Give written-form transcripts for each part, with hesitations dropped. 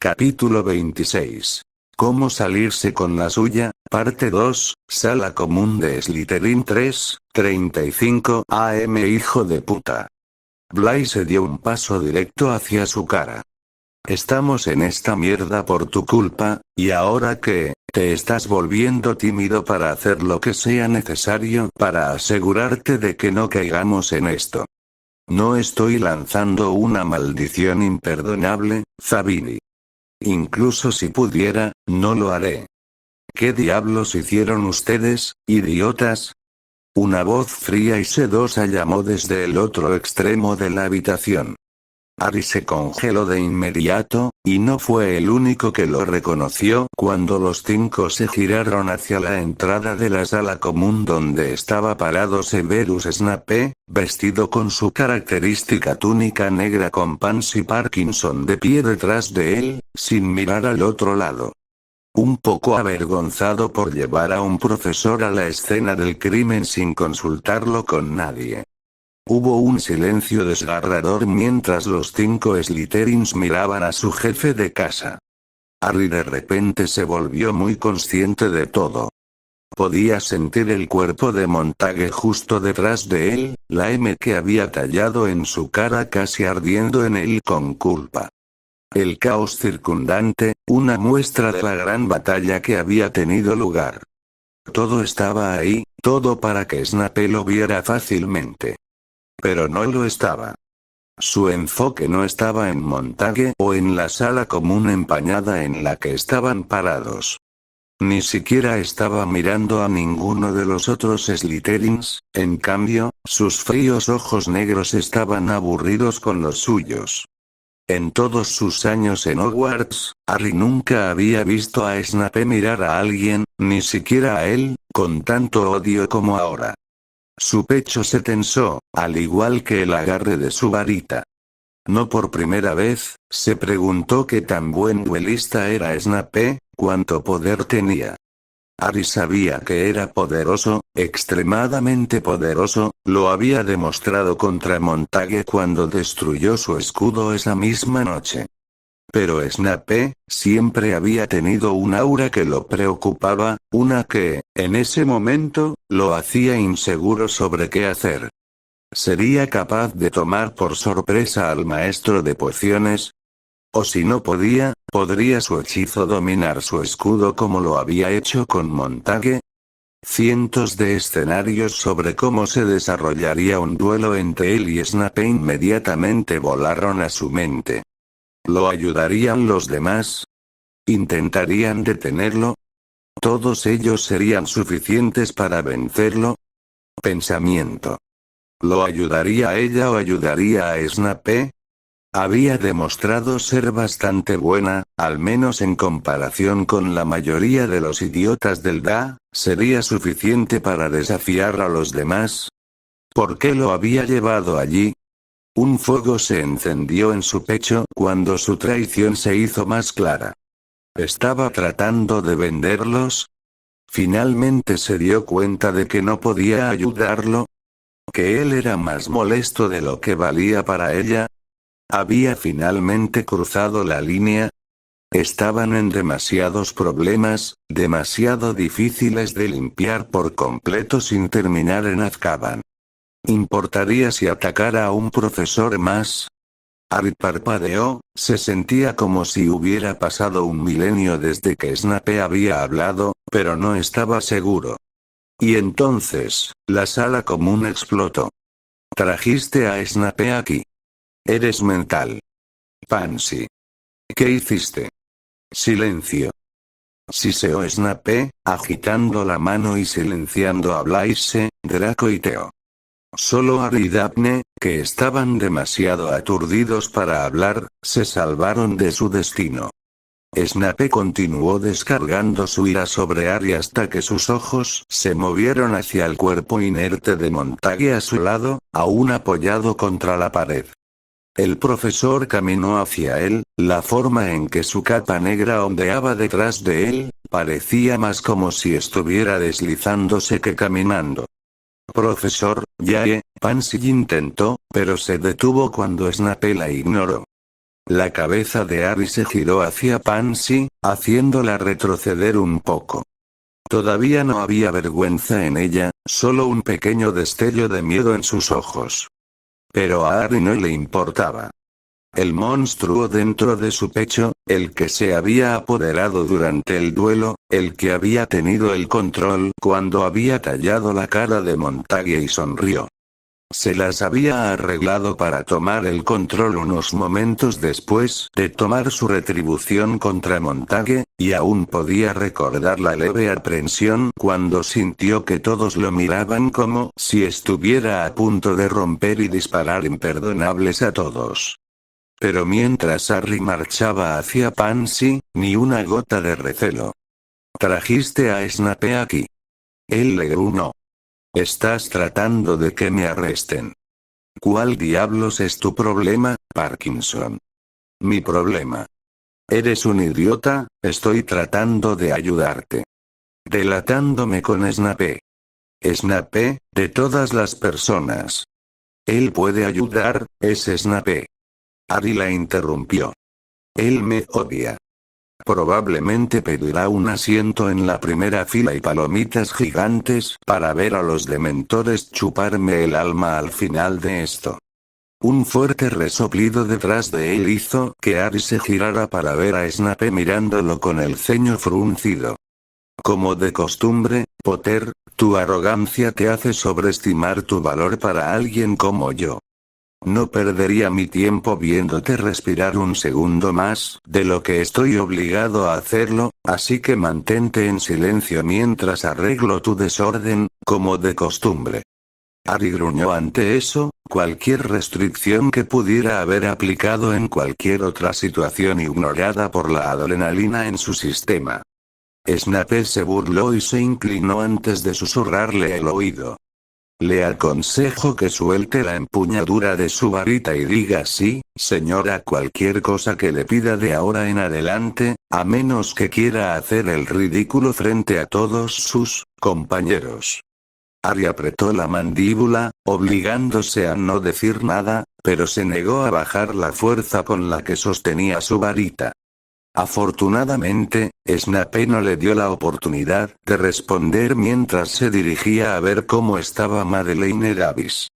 Capítulo 26. ¿Cómo salirse con la suya? Parte 2, Sala común de Slytherin 3:35 AM. Hijo de puta. Blaise dio un paso directo hacia su cara. Estamos en esta mierda por tu culpa, ¿y ahora qué? ¿Te estás volviendo tímido para hacer lo que sea necesario para asegurarte de que no caigamos en esto? No estoy lanzando una maldición imperdonable, Zabini. Incluso si pudiera, no lo haré. ¿Qué diablos hicieron ustedes, idiotas? Una voz fría y sedosa llamó desde el otro extremo de la habitación. Harry se congeló de inmediato, y no fue el único que lo reconoció cuando los 5 se giraron hacia la entrada de la sala común donde estaba parado Severus Snape, vestido con su característica túnica negra con Pansy Parkinson de pie detrás de él, sin mirar al otro lado. Un poco avergonzado por llevar a un profesor a la escena del crimen sin consultarlo con nadie. Hubo un silencio desgarrador mientras los 5 Slytherins miraban a su jefe de casa. Harry de repente se volvió muy consciente de todo. Podía sentir el cuerpo de Montague justo detrás de él, la M que había tallado en su cara casi ardiendo en él con culpa. El caos circundante, una muestra de la gran batalla que había tenido lugar. Todo estaba ahí, todo para que Snape lo viera fácilmente. Pero no lo estaba. Su enfoque no estaba en Montague o en la sala común empañada en la que estaban parados. Ni siquiera estaba mirando a ninguno de los otros Slytherins, en cambio, sus fríos ojos negros estaban aburridos con los suyos. En todos sus años en Hogwarts, Harry nunca había visto a Snape mirar a alguien, ni siquiera a él, con tanto odio como ahora. Su pecho se tensó, al igual que el agarre de su varita. No por primera vez, se preguntó qué tan buen duelista era Snape, cuánto poder tenía. Harry sabía que era poderoso, extremadamente poderoso, lo había demostrado contra Montague cuando destruyó su escudo esa misma noche. Pero Snape, siempre había tenido un aura que lo preocupaba, una que, en ese momento, lo hacía inseguro sobre qué hacer. ¿Sería capaz de tomar por sorpresa al maestro de pociones? O si no podía, ¿podría su hechizo dominar su escudo como lo había hecho con Montague? Cientos de escenarios sobre cómo se desarrollaría un duelo entre él y Snape inmediatamente volaron a su mente. ¿Lo ayudarían los demás? ¿Intentarían detenerlo? ¿Todos ellos serían suficientes para vencerlo? Pensamiento. ¿Lo ayudaría a ella o ayudaría a Snape? Había demostrado ser bastante buena, al menos en comparación con la mayoría de los idiotas del DA, ¿sería suficiente para desafiar a los demás? ¿Por qué lo había llevado allí? Un fuego se encendió en su pecho cuando su traición se hizo más clara. ¿Estaba tratando de venderlos? Finalmente se dio cuenta de que no podía ayudarlo. ¿Que él era más molesto de lo que valía para ella? ¿Había finalmente cruzado la línea? Estaban en demasiados problemas, demasiado difíciles de limpiar por completo sin terminar en Azkaban. ¿Importaría si atacara a un profesor más? Harry parpadeó, se sentía como si hubiera pasado un milenio desde que Snape había hablado, pero no estaba seguro. Y entonces, la sala común explotó. Trajiste a Snape aquí. Eres mental. Pansy. ¿Qué hiciste? Silencio. Siseó Snape, agitando la mano y silenciando a Blaise, Draco y Theo. Solo Harry y Daphne, que estaban demasiado aturdidos para hablar, se salvaron de su destino. Snape continuó descargando su ira sobre Harry hasta que sus ojos se movieron hacia el cuerpo inerte de Montague a su lado, aún apoyado contra la pared. El profesor caminó hacia él, la forma en que su capa negra ondeaba detrás de él, parecía más como si estuviera deslizándose que caminando. Profesor, Pansy intentó, pero se detuvo cuando Snape la ignoró. La cabeza de Ari se giró hacia Pansy, haciéndola retroceder un poco. Todavía no había vergüenza en ella, solo un pequeño destello de miedo en sus ojos. Pero a Ari no le importaba. El monstruo dentro de su pecho, el que se había apoderado durante el duelo, el que había tenido el control cuando había tallado la cara de Montague y sonrió. Se las había arreglado para tomar el control unos momentos después de tomar su retribución contra Montague, y aún podía recordar la leve aprensión cuando sintió que todos lo miraban como si estuviera a punto de romper y disparar imperdonables a todos. Pero mientras Harry marchaba hacia Pansy, ni una gota de recelo. «¿Trajiste a Snape aquí?» Él le gruñó. «Estás tratando de que me arresten». «¿Cuál diablos es tu problema, Parkinson?» «Mi problema. Eres un idiota, estoy tratando de ayudarte. Delatándome con Snape». «Snape, de todas las personas. Él puede ayudar, es Snape». Harry la interrumpió. «Él me odia. Probablemente pedirá un asiento en la primera fila y palomitas gigantes para ver a los dementores chuparme el alma al final de esto». Un fuerte resoplido detrás de él hizo que Harry se girara para ver a Snape mirándolo con el ceño fruncido. «Como de costumbre, Potter, tu arrogancia te hace sobreestimar tu valor para alguien como yo. No perdería mi tiempo viéndote respirar un segundo más de lo que estoy obligado a hacerlo, así que mantente en silencio mientras arreglo tu desorden, como de costumbre». Harry gruñó ante eso, cualquier restricción que pudiera haber aplicado en cualquier otra situación ignorada por la adrenalina en su sistema. Snape se burló y se inclinó antes de susurrarle al oído. «Le aconsejo que suelte la empuñadura de su varita y diga sí, señora, cualquier cosa que le pida de ahora en adelante, a menos que quiera hacer el ridículo frente a todos sus compañeros». Harry apretó la mandíbula, obligándose a no decir nada, pero se negó a bajar la fuerza con la que sostenía su varita. Afortunadamente, Snape no le dio la oportunidad de responder mientras se dirigía a ver cómo estaba Madeleine Davis.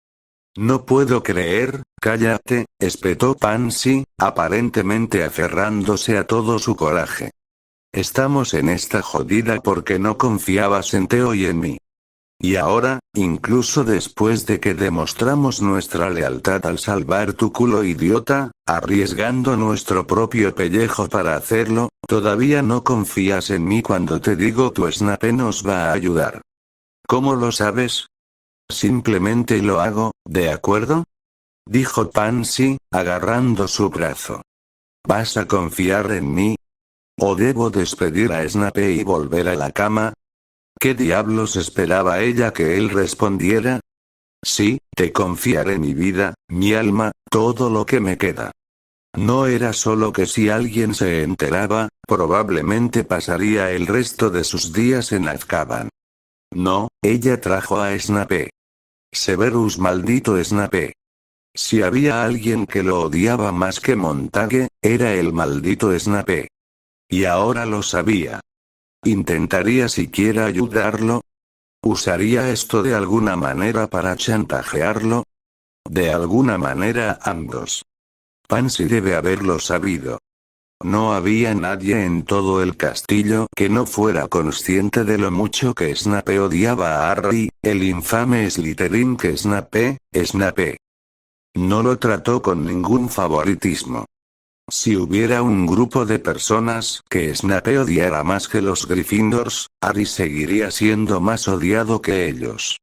«No puedo creer, cállate», espetó Pansy, aparentemente aferrándose a todo su coraje. «Estamos en esta jodida porque no confiabas en Theo y en mí. Y ahora, incluso después de que demostramos nuestra lealtad al salvar tu culo idiota, arriesgando nuestro propio pellejo para hacerlo, todavía no confías en mí cuando te digo tu Snape nos va a ayudar. ¿Cómo lo sabes?» «Simplemente lo hago, ¿de acuerdo?», dijo Pansy, agarrando su brazo. «¿Vas a confiar en mí? ¿O debo despedir a Snape y volver a la cama?» ¿Qué diablos esperaba ella que él respondiera? «Sí, te confiaré mi vida, mi alma, todo lo que me queda». No era solo que si alguien se enteraba, probablemente pasaría el resto de sus días en Azkaban. No, ella trajo a Snape. Severus, maldito Snape. Si había alguien que lo odiaba más que Montague, era el maldito Snape. Y ahora lo sabía. ¿Intentaría siquiera ayudarlo? ¿Usaría esto de alguna manera para chantajearlo? De alguna manera ambos. Pansy debe haberlo sabido. No había nadie en todo el castillo que no fuera consciente de lo mucho que Snape odiaba a Harry, el infame Slytherin que Snape. No lo trató con ningún favoritismo. Si hubiera un grupo de personas que Snape odiara más que los Gryffindors, Harry seguiría siendo más odiado que ellos.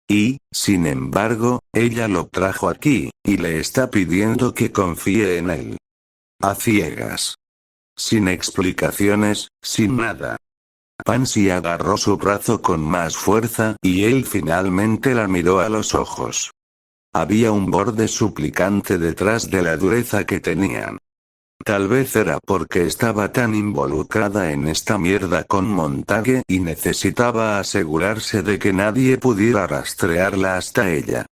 Y, sin embargo, ella lo trajo aquí, y le está pidiendo que confíe en él. A ciegas. Sin explicaciones, sin nada. Pansy agarró su brazo con más fuerza y él finalmente la miró a los ojos. Había un borde suplicante detrás de la dureza que tenían. Tal vez era porque estaba tan involucrada en esta mierda con Montague y necesitaba asegurarse de que nadie pudiera rastrearla hasta ella.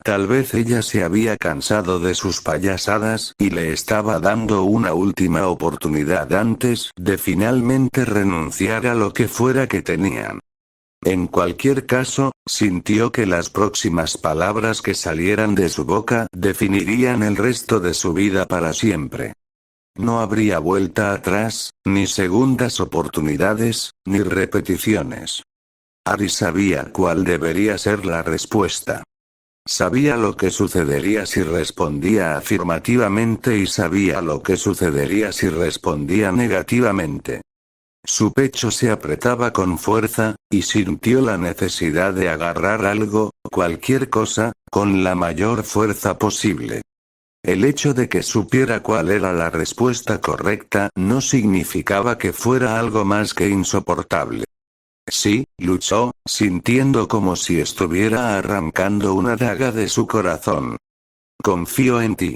Tal vez ella se había cansado de sus payasadas y le estaba dando una última oportunidad antes de finalmente renunciar a lo que fuera que tenían. En cualquier caso, sintió que las próximas palabras que salieran de su boca definirían el resto de su vida para siempre. No habría vuelta atrás, ni segundas oportunidades, ni repeticiones. Ari sabía cuál debería ser la respuesta. Sabía lo que sucedería si respondía afirmativamente y sabía lo que sucedería si respondía negativamente. Su pecho se apretaba con fuerza, y sintió la necesidad de agarrar algo, cualquier cosa, con la mayor fuerza posible. El hecho de que supiera cuál era la respuesta correcta no significaba que fuera algo más que insoportable. Sí, luchó, sintiendo como si estuviera arrancando una daga de su corazón. Confío en ti.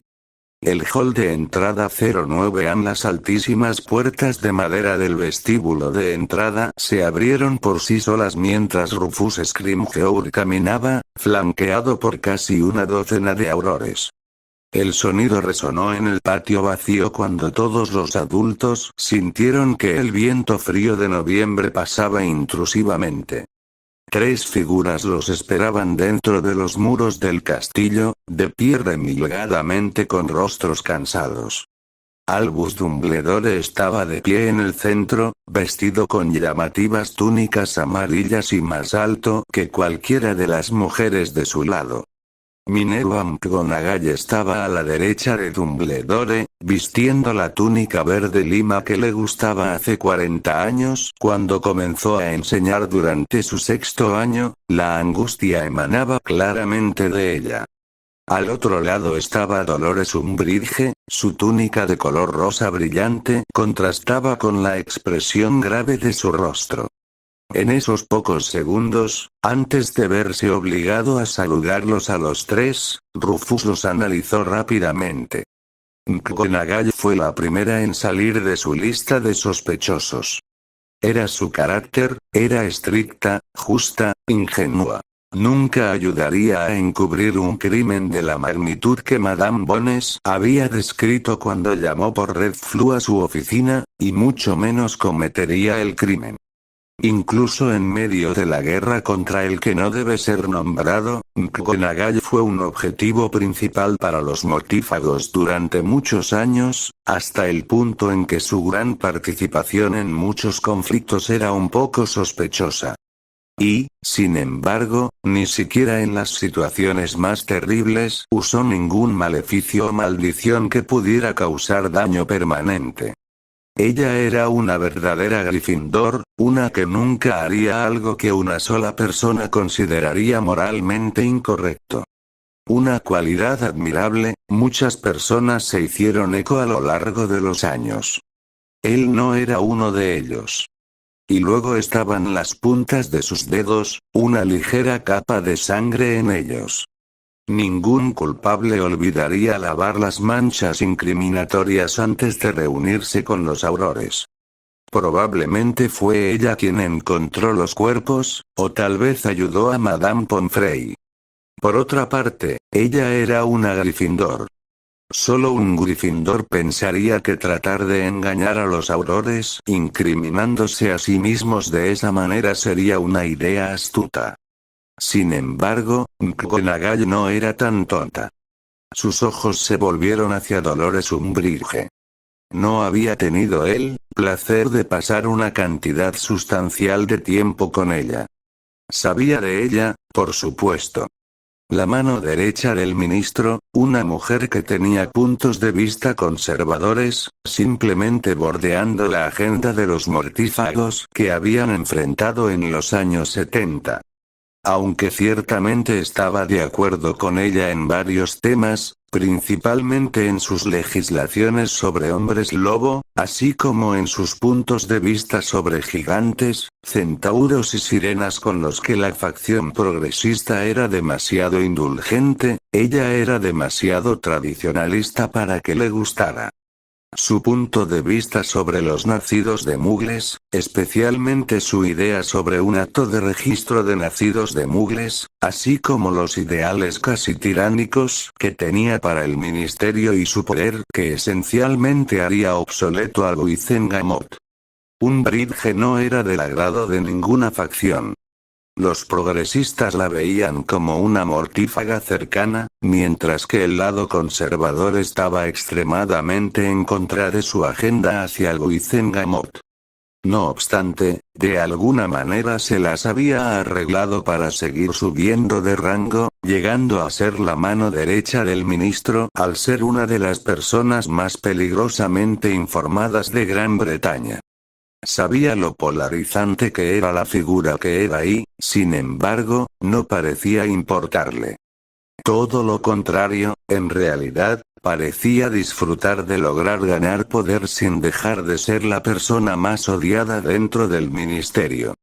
El hall de entrada 09 las altísimas puertas de madera del vestíbulo de entrada se abrieron por sí solas mientras Rufus Scrimgeour caminaba, flanqueado por casi una docena de aurores. El sonido resonó en el patio vacío cuando todos los adultos sintieron que el viento frío de noviembre pasaba intrusivamente. 3 figuras los esperaban dentro de los muros del castillo, de pie remilgadamente con rostros cansados. Albus Dumbledore estaba de pie en el centro, vestido con llamativas túnicas amarillas y más alto que cualquiera de las mujeres de su lado. Minerva McGonagall estaba a la derecha de Dumbledore, vistiendo la túnica verde lima que le gustaba hace 40 años. Cuando comenzó a enseñar durante su 6º año, la angustia emanaba claramente de ella. Al otro lado estaba Dolores Umbridge, su túnica de color rosa brillante contrastaba con la expresión grave de su rostro. En esos pocos segundos, antes de verse obligado a saludarlos a los 3, Rufus los analizó rápidamente. McGonagall fue la primera en salir de su lista de sospechosos. Era su carácter, era estricta, justa, ingenua. Nunca ayudaría a encubrir un crimen de la magnitud que Madame Bones había descrito cuando llamó por Red Flu a su oficina, y mucho menos cometería el crimen. Incluso en medio de la guerra contra el que no debe ser nombrado, McGonagall fue un objetivo principal para los mortífagos durante muchos años, hasta el punto en que su gran participación en muchos conflictos era un poco sospechosa. Y, sin embargo, ni siquiera en las situaciones más terribles usó ningún maleficio o maldición que pudiera causar daño permanente. Ella era una verdadera Gryffindor, una que nunca haría algo que una sola persona consideraría moralmente incorrecto. Una cualidad admirable, muchas personas se hicieron eco a lo largo de los años. Él no era uno de ellos. Y luego estaban las puntas de sus dedos, una ligera capa de sangre en ellos. Ningún culpable olvidaría lavar las manchas incriminatorias antes de reunirse con los aurores. Probablemente fue ella quien encontró los cuerpos, o tal vez ayudó a Madame Pomfrey. Por otra parte, ella era una Gryffindor. Solo un Gryffindor pensaría que tratar de engañar a los aurores incriminándose a sí mismos de esa manera sería una idea astuta. Sin embargo, McGonagall no era tan tonta. Sus ojos se volvieron hacia Dolores Umbridge. No había tenido el placer de pasar una cantidad sustancial de tiempo con ella. Sabía de ella, por supuesto. La mano derecha del ministro, una mujer que tenía puntos de vista conservadores, simplemente bordeando la agenda de los mortífagos que habían enfrentado en los años 70. Aunque ciertamente estaba de acuerdo con ella en varios temas, principalmente en sus legislaciones sobre hombres lobo, así como en sus puntos de vista sobre gigantes, centauros y sirenas con los que la facción progresista era demasiado indulgente, ella era demasiado tradicionalista para que le gustara. Su punto de vista sobre los nacidos de Mugles, especialmente su idea sobre un acto de registro de nacidos de Mugles, así como los ideales casi tiránicos que tenía para el ministerio y su poder que esencialmente haría obsoleto a Wizengamot. Umbridge no era del agrado de ninguna facción. Los progresistas la veían como una mortífaga cercana, mientras que el lado conservador estaba extremadamente en contra de su agenda hacia el Wizengamot. No obstante, de alguna manera se las había arreglado para seguir subiendo de rango, llegando a ser la mano derecha del ministro al ser una de las personas más peligrosamente informadas de Gran Bretaña. Sabía lo polarizante que era la figura que era y, sin embargo, no parecía importarle. Todo lo contrario, en realidad, parecía disfrutar de lograr ganar poder sin dejar de ser la persona más odiada dentro del ministerio.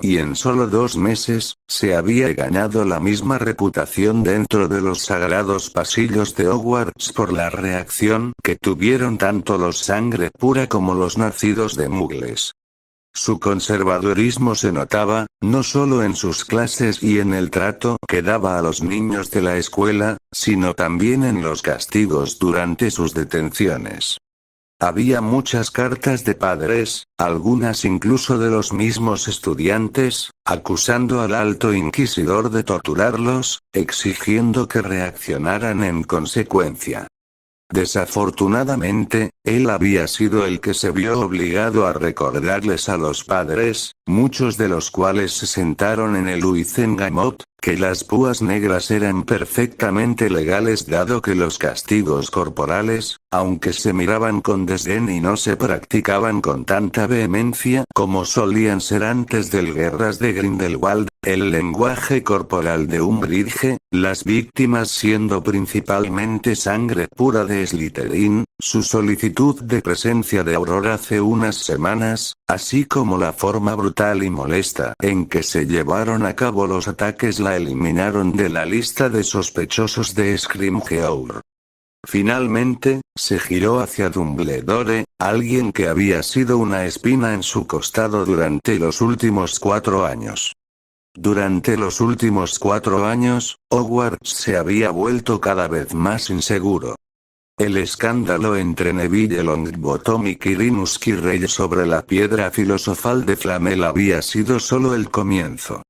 Y en solo 2 meses, se había ganado la misma reputación dentro de los sagrados pasillos de Hogwarts por la reacción que tuvieron tanto los sangre pura como los nacidos de Mugles. Su conservadurismo se notaba, no solo en sus clases y en el trato que daba a los niños de la escuela, sino también en los castigos durante sus detenciones. Había muchas cartas de padres, algunas incluso de los mismos estudiantes, acusando al Alto Inquisidor de torturarlos, exigiendo que reaccionaran en consecuencia. Desafortunadamente, él había sido el que se vio obligado a recordarles a los padres, muchos de los cuales se sentaron en el Wizengamot, que las púas negras eran perfectamente legales dado que los castigos corporales, aunque se miraban con desdén y no se practicaban con tanta vehemencia como solían ser antes del Guerras de Grindelwald, el lenguaje corporal de Umbridge, las víctimas siendo principalmente sangre pura de Slytherin, su solicitud de presencia de Aurora hace unas semanas, así como la forma brutal y molesta en que se llevaron a cabo los ataques la eliminaron de la lista de sospechosos de Scrimgeour. Finalmente, se giró hacia Dumbledore, alguien que había sido una espina en su costado durante los últimos 4 años. Durante los últimos 4 años, Hogwarts se había vuelto cada vez más inseguro. El escándalo entre Neville Longbottom y Quirinus Quirrell sobre la piedra filosofal de Flamel había sido solo el comienzo.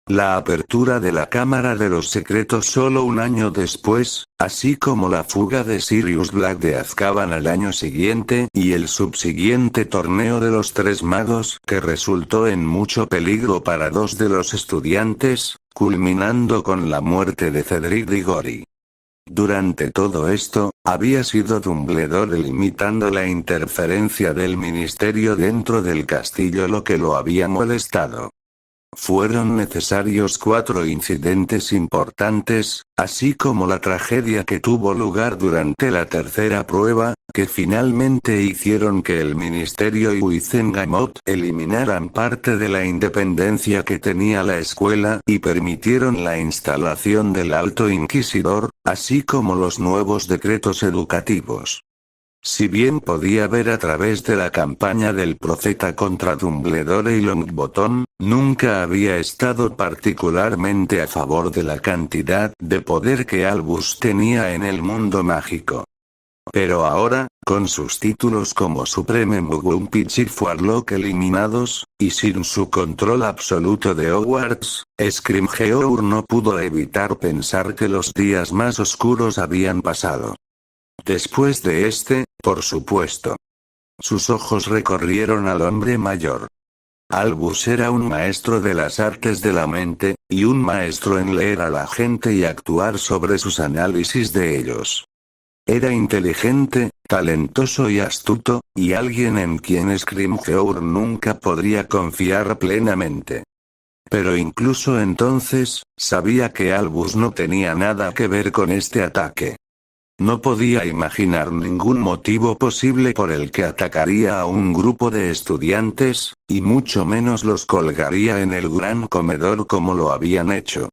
La apertura de la Cámara de los Secretos solo un año después, así como la fuga de Sirius Black de Azkaban al año siguiente y el subsiguiente torneo de los 3 magos que resultó en mucho peligro para 2 de los estudiantes, culminando con la muerte de Cedric Diggory. Durante todo esto, había sido Dumbledore limitando la interferencia del ministerio dentro del castillo lo que lo había molestado. Fueron necesarios 4 incidentes importantes, así como la tragedia que tuvo lugar durante la tercera prueba, que finalmente hicieron que el ministerio y Wizengamot eliminaran parte de la independencia que tenía la escuela y permitieron la instalación del Alto Inquisidor, así como los nuevos decretos educativos. Si bien podía ver a través de la campaña del profeta contra Dumbledore y Longbottom, nunca había estado particularmente a favor de la cantidad de poder que Albus tenía en el mundo mágico. Pero ahora, con sus títulos como Supreme Mugwump y Warlock eliminados, y sin su control absoluto de Hogwarts, Scrimgeour no pudo evitar pensar que los días más oscuros habían pasado. Después de por supuesto. Sus ojos recorrieron al hombre mayor. Albus era un maestro de las artes de la mente, y un maestro en leer a la gente y actuar sobre sus análisis de ellos. Era inteligente, talentoso y astuto, y alguien en quien Scrimgeour nunca podría confiar plenamente. Pero incluso entonces, sabía que Albus no tenía nada que ver con este ataque. No podía imaginar ningún motivo posible por el que atacaría a un grupo de estudiantes, y mucho menos los colgaría en el gran comedor como lo habían hecho.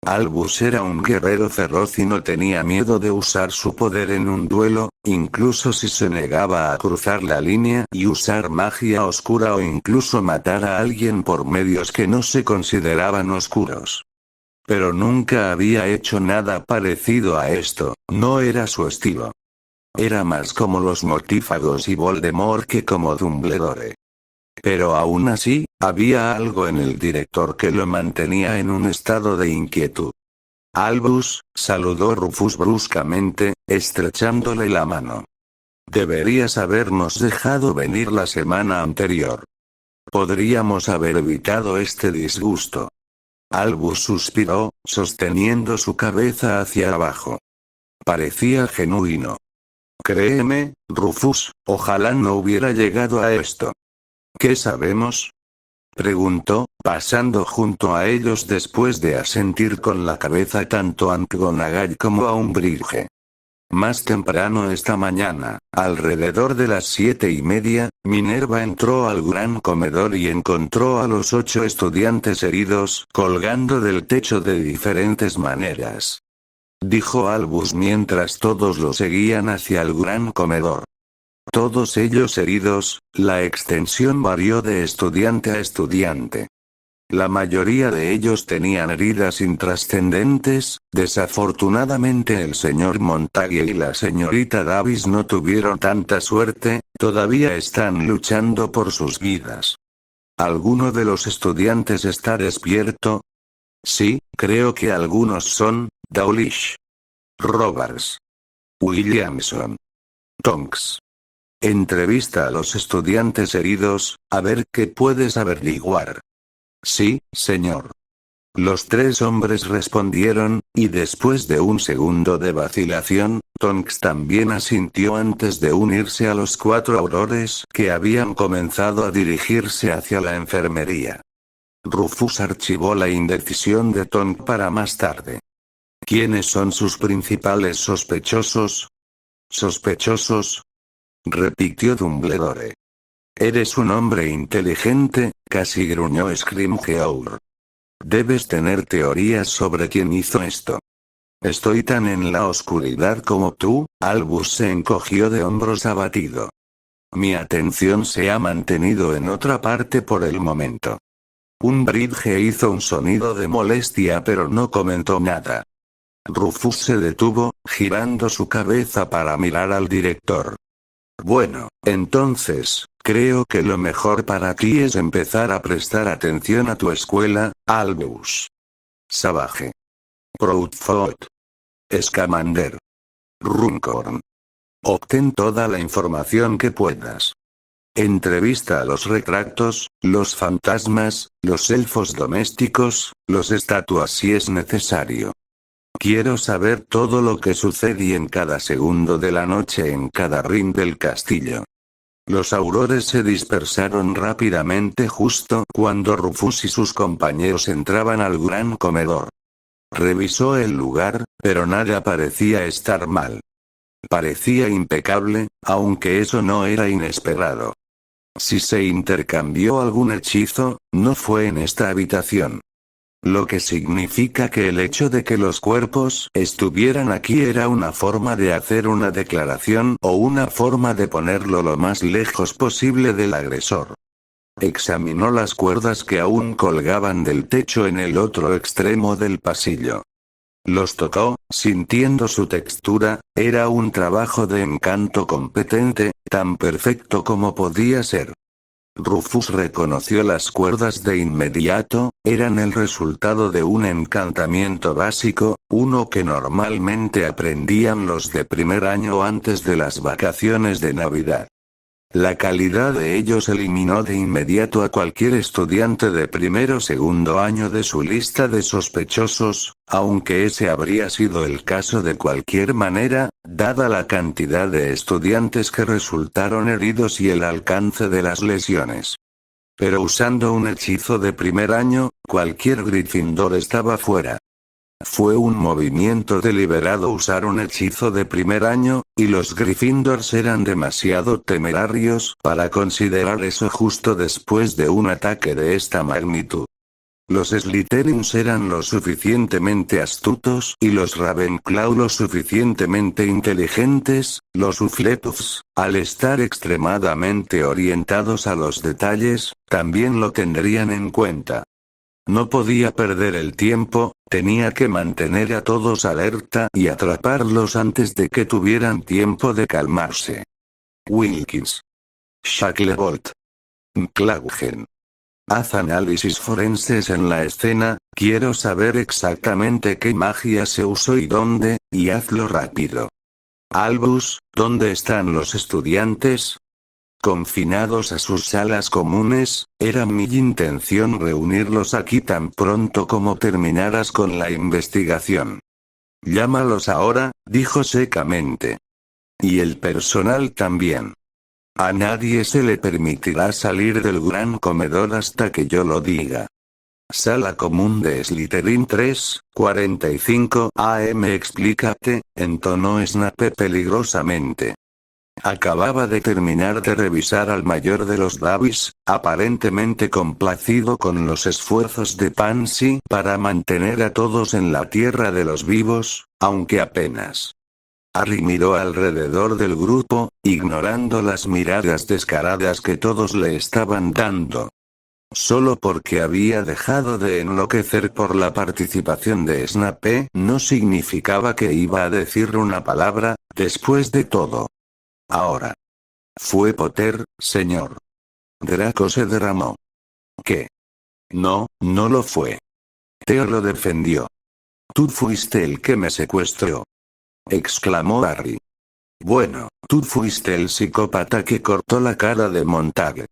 Albus era un guerrero feroz y no tenía miedo de usar su poder en un duelo, incluso si se negaba a cruzar la línea y usar magia oscura o incluso matar a alguien por medios que no se consideraban oscuros. Pero nunca había hecho nada parecido a esto, no era su estilo. Era más como los mortífagos y Voldemort que como Dumbledore. Pero aún así, había algo en el director que lo mantenía en un estado de inquietud. Albus, saludó Rufus bruscamente, estrechándole la mano. Deberías habernos dejado venir la semana anterior. Podríamos haber evitado este disgusto. Albus suspiró, sosteniendo su cabeza hacia abajo. Parecía genuino. Créeme, Rufus, ojalá no hubiera llegado a esto. ¿Qué sabemos? Preguntó, pasando junto a ellos después de asentir con la cabeza tanto a McGonagall como a Umbridge. Más temprano esta mañana, alrededor de las 7:30, Minerva entró al gran comedor y encontró a los 8 estudiantes heridos colgando del techo de diferentes maneras. Dijo Albus mientras todos lo seguían hacia el gran comedor. Todos ellos heridos, la extensión varió de estudiante a estudiante. La mayoría de ellos tenían heridas intrascendentes, desafortunadamente el señor Montague y la señorita Davis no tuvieron tanta suerte, todavía están luchando por sus vidas. ¿Alguno de los estudiantes está despierto? Sí, creo que algunos son, Dawlish, Robards, Williamson, Tonks. Entrevista a los estudiantes heridos, a ver qué puedes averiguar. Sí, señor. Los 3 hombres respondieron, y después de un segundo de vacilación, Tonks también asintió antes de unirse a los 4 aurores que habían comenzado a dirigirse hacia la enfermería. Rufus archivó la indecisión de Tonks para más tarde. ¿Quiénes son sus principales sospechosos? ¿Sospechosos? Repitió Dumbledore. Eres un hombre inteligente, casi gruñó Scrimgeour. Debes tener teorías sobre quién hizo esto. Estoy tan en la oscuridad como tú. Albus se encogió de hombros abatido. Mi atención se ha mantenido en otra parte por el momento. Umbridge hizo un sonido de molestia pero no comentó nada. Rufus se detuvo, girando su cabeza para mirar al director. Bueno, entonces, creo que lo mejor para ti es empezar a prestar atención a tu escuela, Albus. Savage. Proudfoot. Scamander. Runcorn. Obtén toda la información que puedas. Entrevista a los retractos, los fantasmas, los elfos domésticos, los estatuas si es necesario. Quiero saber todo lo que sucede en cada segundo de la noche en cada ring del castillo. Los aurores se dispersaron rápidamente justo cuando Rufus y sus compañeros entraban al gran comedor. Revisó el lugar, pero nada parecía estar mal. Parecía impecable, aunque eso no era inesperado. Si se intercambió algún hechizo, no fue en esta habitación. Lo que significa que el hecho de que los cuerpos estuvieran aquí era una forma de hacer una declaración o una forma de ponerlo lo más lejos posible del agresor. Examinó las cuerdas que aún colgaban del techo en el otro extremo del pasillo. Los tocó, sintiendo su textura, era un trabajo de encanto competente, tan perfecto como podía ser. Rufus reconoció las cuerdas de inmediato, eran el resultado de un encantamiento básico, uno que normalmente aprendían los de primer año antes de las vacaciones de Navidad. La calidad de ellos eliminó de inmediato a cualquier estudiante de primero o segundo año de su lista de sospechosos, aunque ese habría sido el caso de cualquier manera, dada la cantidad de estudiantes que resultaron heridos y el alcance de las lesiones. Pero usando un hechizo de primer año, cualquier Gryffindor estaba fuera. Fue un movimiento deliberado usar un hechizo de primer año, y los Gryffindors eran demasiado temerarios para considerar eso justo después de un ataque de esta magnitud. Los Slytherins eran lo suficientemente astutos y los Ravenclaw lo suficientemente inteligentes. Los Hufflepuffs, al estar extremadamente orientados a los detalles, también lo tendrían en cuenta. No podía perder el tiempo, tenía que mantener a todos alerta y atraparlos antes de que tuvieran tiempo de calmarse. Wilkins. Shacklebolt. McLaggen. Haz análisis forenses en la escena, quiero saber exactamente qué magia se usó y dónde, y hazlo rápido. Albus, ¿dónde están los estudiantes? Confinados a sus salas comunes, era mi intención reunirlos aquí tan pronto como terminaras con la investigación. Llámalos ahora, dijo secamente. Y el personal también. A nadie se le permitirá salir del gran comedor hasta que yo lo diga. Sala común de Slytherin 3:45 AM. Explícate, entonó Snape peligrosamente. Acababa de terminar de revisar al mayor de los Davis, aparentemente complacido con los esfuerzos de Pansy para mantener a todos en la tierra de los vivos, aunque apenas. Harry miró alrededor del grupo, ignorando las miradas descaradas que todos le estaban dando. Solo porque había dejado de enloquecer por la participación de Snape no significaba que iba a decir una palabra, después de todo. Ahora. Fue Potter, señor. Draco se derramó. ¿Qué? No, no lo fue. Theo lo defendió. Tú fuiste el que me secuestró. Exclamó Harry. Bueno, tú fuiste el psicópata que cortó la cara de Montague.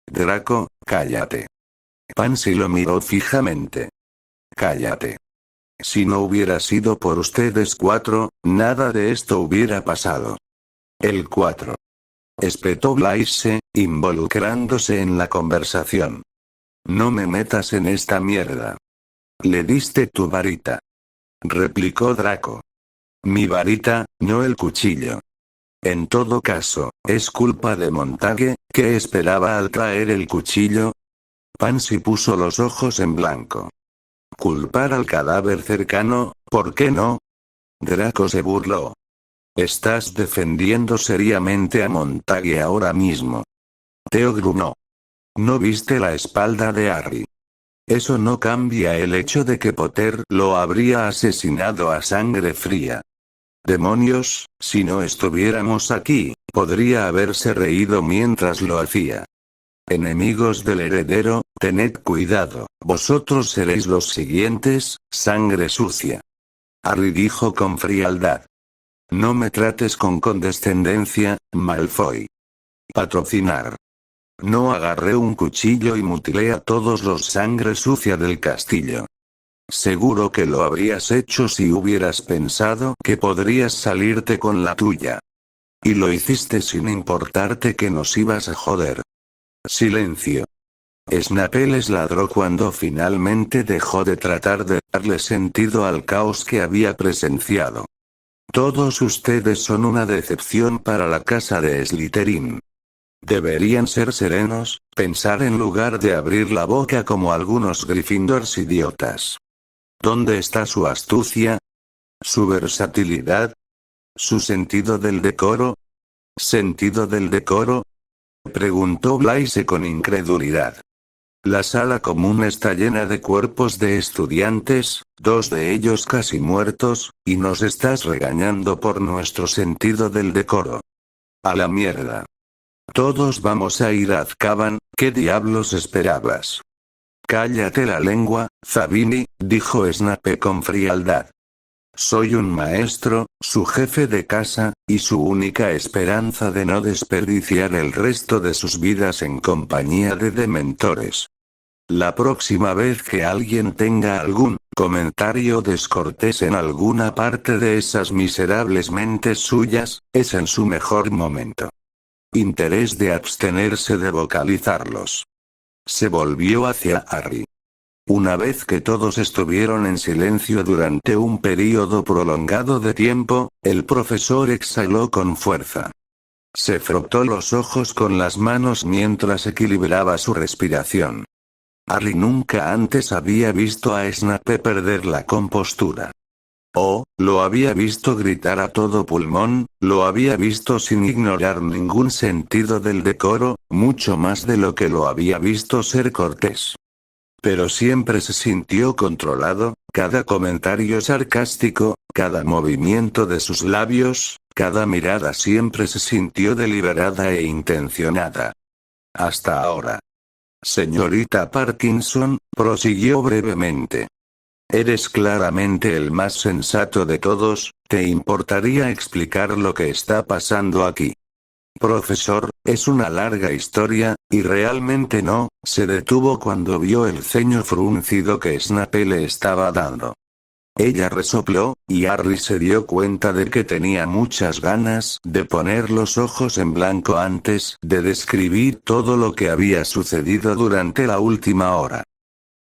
Draco, cállate. Pansy lo miró fijamente. Cállate. Si no hubiera sido por ustedes cuatro, nada de esto hubiera pasado. El 4. Espetó Blaise, involucrándose en la conversación. No me metas en esta mierda. Le diste tu varita. Replicó Draco. Mi varita, no el cuchillo. En todo caso, es culpa de Montague, ¿qué esperaba al traer el cuchillo? Pansy puso los ojos en blanco. Culpar al cadáver cercano, ¿por qué no? Draco se burló. Estás defendiendo seriamente a Montague ahora mismo. Theo gruñó. ¿No viste la espalda de Harry? Eso no cambia el hecho de que Potter lo habría asesinado a sangre fría. Demonios, si no estuviéramos aquí, podría haberse reído mientras lo hacía. Enemigos del heredero, tened cuidado, vosotros seréis los siguientes, sangre sucia. Harry dijo con frialdad. No me trates con condescendencia, Malfoy. Patrocinar. No agarré un cuchillo y mutilé a todos los sangre sucia del castillo. Seguro que lo habrías hecho si hubieras pensado que podrías salirte con la tuya. Y lo hiciste sin importarte que nos ibas a joder. Silencio. Snape les ladró cuando finalmente dejó de tratar de darle sentido al caos que había presenciado. Todos ustedes son una decepción para la casa de Slytherin. Deberían ser serenos, pensar en lugar de abrir la boca como algunos Gryffindors idiotas. ¿Dónde está su astucia? ¿Su versatilidad? ¿Su sentido del decoro? ¿Sentido del decoro? Preguntó Blaise con incredulidad. La sala común está llena de cuerpos de estudiantes, 2 de ellos casi muertos, y nos estás regañando por nuestro sentido del decoro. A la mierda. Todos vamos a ir a Azkaban, ¿qué diablos esperabas? Cállate la lengua, Zabini, dijo Snape con frialdad. Soy un maestro, su jefe de casa, y su única esperanza de no desperdiciar el resto de sus vidas en compañía de dementores. La próxima vez que alguien tenga algún comentario descortés en alguna parte de esas miserables mentes suyas, es en su mejor momento. Interés de abstenerse de vocalizarlos. Se volvió hacia Harry. Una vez que todos estuvieron en silencio durante un período prolongado de tiempo, el profesor exhaló con fuerza. Se frotó los ojos con las manos mientras equilibraba su respiración. Harry nunca antes había visto a Snape perder la compostura. Lo había visto gritar a todo pulmón, lo había visto sin ignorar ningún sentido del decoro, mucho más de lo que lo había visto ser cortés. Pero siempre se sintió controlado, cada comentario sarcástico, cada movimiento de sus labios, cada mirada siempre se sintió deliberada e intencionada. Hasta ahora. Señorita Parkinson, prosiguió brevemente. Eres claramente el más sensato de todos, ¿te importaría explicar lo que está pasando aquí? Profesor, es una larga historia, y realmente no, se detuvo cuando vio el ceño fruncido que Snape le estaba dando. Ella resopló, y Harry se dio cuenta de que tenía muchas ganas de poner los ojos en blanco antes de describir todo lo que había sucedido durante la última hora.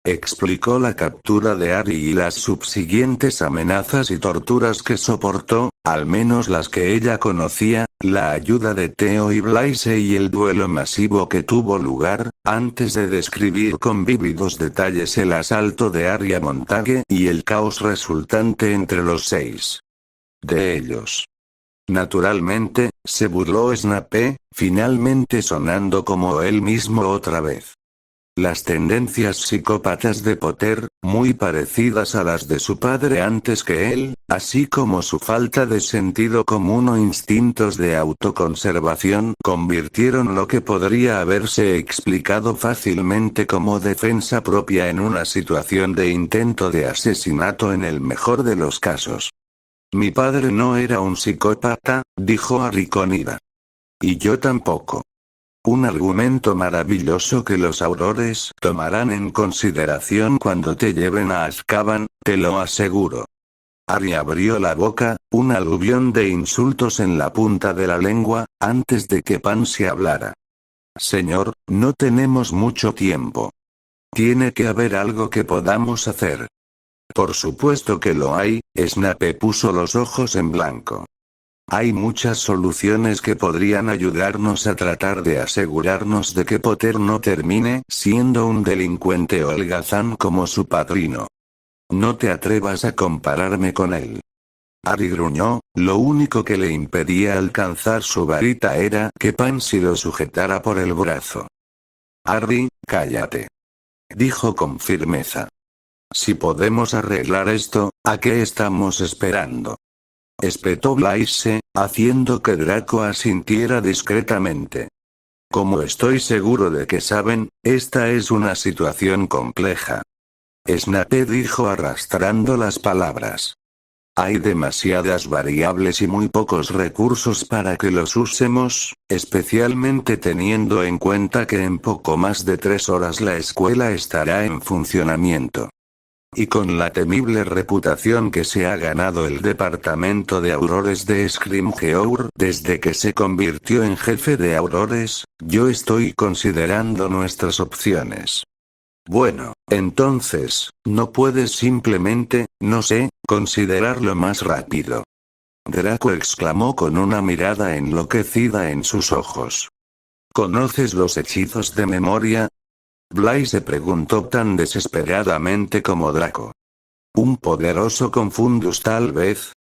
Explicó la captura de Harry y las subsiguientes amenazas y torturas que soportó, al menos las que ella conocía, la ayuda de Theo y Blaise y el duelo masivo que tuvo lugar, antes de describir con vívidos detalles el asalto de Harry a Montague y el caos resultante entre los 6 de ellos. Naturalmente, se burló Snape, finalmente sonando como él mismo otra vez. Las tendencias psicópatas de Potter, muy parecidas a las de su padre antes que él, así como su falta de sentido común o instintos de autoconservación, convirtieron lo que podría haberse explicado fácilmente como defensa propia en una situación de intento de asesinato en el mejor de los casos. Mi padre no era un psicópata, dijo Harry con ira. Y yo tampoco. Un argumento maravilloso que los aurores tomarán en consideración cuando te lleven a Azkaban, te lo aseguro. Harry abrió la boca, un aluvión de insultos en la punta de la lengua, antes de que Pansy hablara. Señor, no tenemos mucho tiempo. Tiene que haber algo que podamos hacer. Por supuesto que lo hay, Snape puso los ojos en blanco. Hay muchas soluciones que podrían ayudarnos a tratar de asegurarnos de que Potter no termine siendo un delincuente holgazán como su padrino. No te atrevas a compararme con él. Harry gruñó, lo único que le impedía alcanzar su varita era que Pansy lo sujetara por el brazo. Harry, cállate. Dijo con firmeza. Si podemos arreglar esto, ¿a qué estamos esperando? Espetó Blaise, haciendo que Draco asintiera discretamente. Como estoy seguro de que saben, esta es una situación compleja. Snape dijo arrastrando las palabras. Hay demasiadas variables y muy pocos recursos para que los usemos, especialmente teniendo en cuenta que en poco más de 3 horas la escuela estará en funcionamiento. Y con la temible reputación que se ha ganado el departamento de aurores de Scrimgeour desde que se convirtió en jefe de aurores, yo estoy considerando nuestras opciones. Bueno, entonces, ¿no puedes simplemente, no sé, considerarlo más rápido? Draco exclamó con una mirada enloquecida en sus ojos. ¿Conoces los hechizos de memoria? Blaise preguntó tan desesperadamente como Draco. ¿Un poderoso confundus tal vez?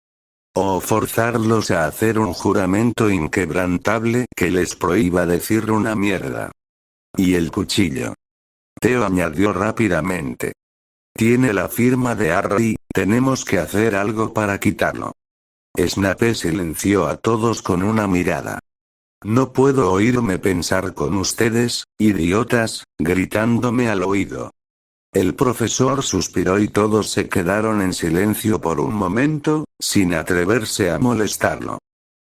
¿O forzarlos a hacer un juramento inquebrantable que les prohíba decir una mierda? ¿Y el cuchillo? Theo añadió rápidamente. Tiene la firma de Harry, tenemos que hacer algo para quitarlo. Snape silenció a todos con una mirada. No puedo oírme pensar con ustedes, idiotas, gritándome al oído. El profesor suspiró y todos se quedaron en silencio por un momento, sin atreverse a molestarlo.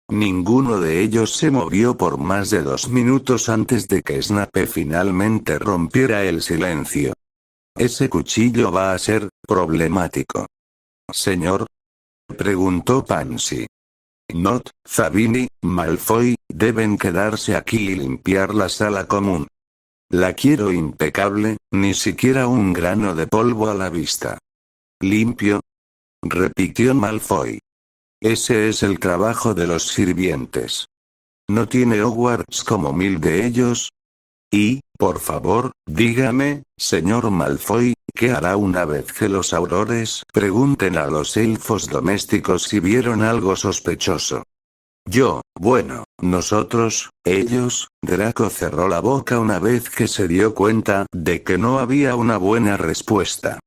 Ninguno de ellos se movió por más de 2 minutos antes de que Snape finalmente rompiera el silencio. Ese cuchillo va a ser problemático. Señor, preguntó Pansy. Not, Zabini, Malfoy, deben quedarse aquí y limpiar la sala común. La quiero impecable, ni siquiera un grano de polvo a la vista. ¿Limpio? Repitió Malfoy. Ese es el trabajo de los sirvientes. ¿No tiene Hogwarts como 1000 de ellos? Y, por favor, dígame, señor Malfoy, ¿qué hará una vez que los aurores pregunten a los elfos domésticos si vieron algo sospechoso? Bueno, nosotros, ellos, Draco cerró la boca una vez que se dio cuenta de que no había una buena respuesta.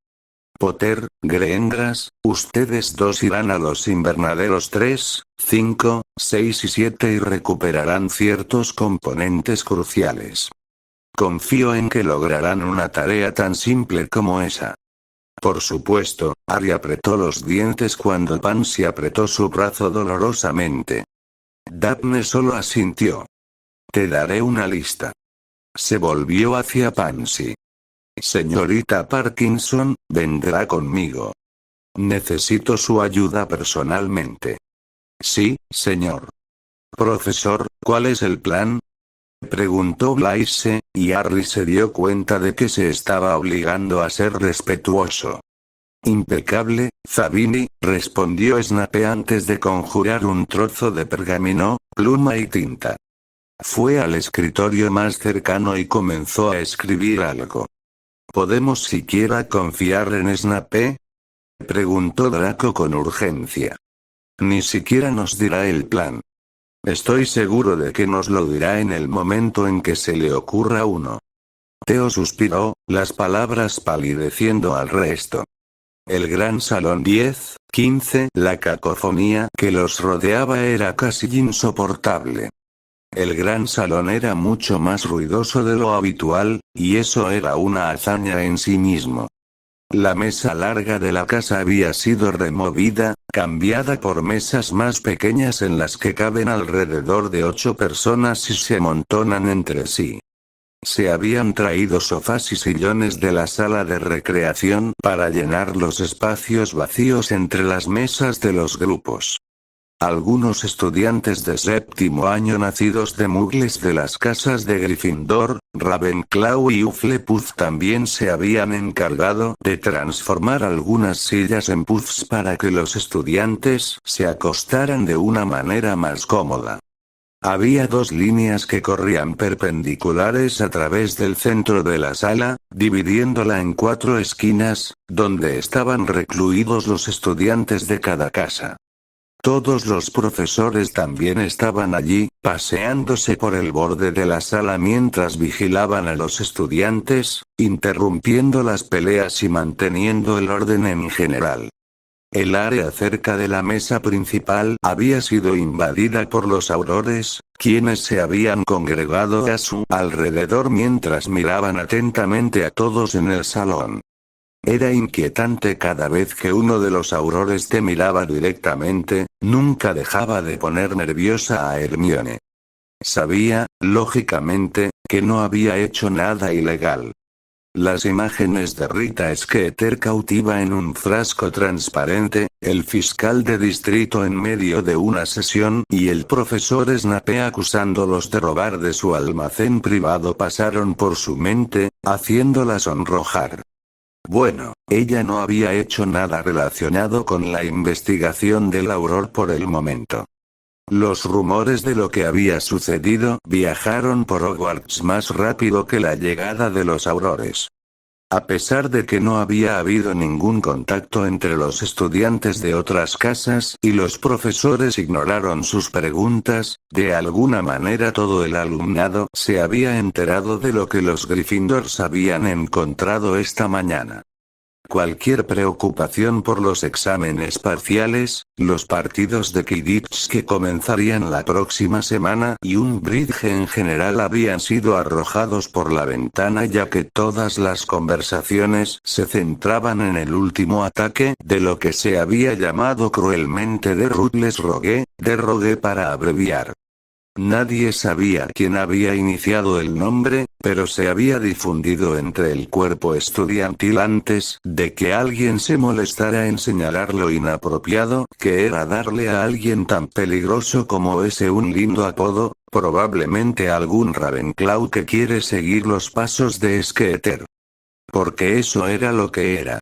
Potter, Greengrass, ustedes dos irán a los invernaderos 3, 5, 6 y 7 y recuperarán ciertos componentes cruciales. Confío en que lograrán una tarea tan simple como esa. Por supuesto, Harry apretó los dientes cuando Pansy apretó su brazo dolorosamente. Daphne solo asintió. Te daré una lista. Se volvió hacia Pansy. Señorita Parkinson, vendrá conmigo. Necesito su ayuda personalmente. Sí, señor. Profesor, ¿cuál es el plan? Preguntó Blaise, y Harry se dio cuenta de que se estaba obligando a ser respetuoso. Impecable, Zabini, respondió Snape antes de conjurar un trozo de pergamino, pluma y tinta. Fue al escritorio más cercano y comenzó a escribir algo. ¿Podemos siquiera confiar en Snape? Preguntó Draco con urgencia. Ni siquiera nos dirá el plan. Estoy seguro de que nos lo dirá en el momento en que se le ocurra uno. Theo suspiró, las palabras palideciendo al resto. El gran salón 10, 15, la cacofonía que los rodeaba era casi insoportable. El gran salón era mucho más ruidoso de lo habitual, y eso era una hazaña en sí mismo. La mesa larga de la casa había sido removida, cambiada por mesas más pequeñas en las que caben alrededor de 8 personas y se amontonan entre sí. Se habían traído sofás y sillones de la sala de recreación para llenar los espacios vacíos entre las mesas de los grupos. Algunos estudiantes de séptimo año nacidos de muggles de las casas de Gryffindor, Ravenclaw y Hufflepuff también se habían encargado de transformar algunas sillas en puffs para que los estudiantes se acostaran de una manera más cómoda. Había 2 líneas que corrían perpendiculares a través del centro de la sala, dividiéndola en 4 esquinas, donde estaban recluidos los estudiantes de cada casa. Todos los profesores también estaban allí, paseándose por el borde de la sala mientras vigilaban a los estudiantes, interrumpiendo las peleas y manteniendo el orden en general. El área cerca de la mesa principal había sido invadida por los aurores, quienes se habían congregado a su alrededor mientras miraban atentamente a todos en el salón. Era inquietante cada vez que uno de los aurores te miraba directamente, nunca dejaba de poner nerviosa a Hermione. Sabía, lógicamente, que no había hecho nada ilegal. Las imágenes de Rita Skeeter cautiva en un frasco transparente, el fiscal de distrito en medio de una sesión y el profesor Snape acusándolos de robar de su almacén privado pasaron por su mente, haciéndola sonrojar. Bueno, ella no había hecho nada relacionado con la investigación del Auror por el momento. Los rumores de lo que había sucedido viajaron por Hogwarts más rápido que la llegada de los aurores. A pesar de que no había habido ningún contacto entre los estudiantes de otras casas y los profesores ignoraron sus preguntas, de alguna manera todo el alumnado se había enterado de lo que los Gryffindors habían encontrado esta mañana. Cualquier preocupación por los exámenes parciales, los partidos de Quidditch que comenzarían la próxima semana y un bridge en general habían sido arrojados por la ventana ya que todas las conversaciones se centraban en el último ataque de lo que se había llamado cruelmente de Rutles Rogue, de Rogue para abreviar. Nadie sabía quién había iniciado el nombre, pero se había difundido entre el cuerpo estudiantil antes de que alguien se molestara en señalar lo inapropiado que era darle a alguien tan peligroso como ese un lindo apodo, probablemente algún Ravenclaw que quiere seguir los pasos de Skeeter. Porque eso era lo que era.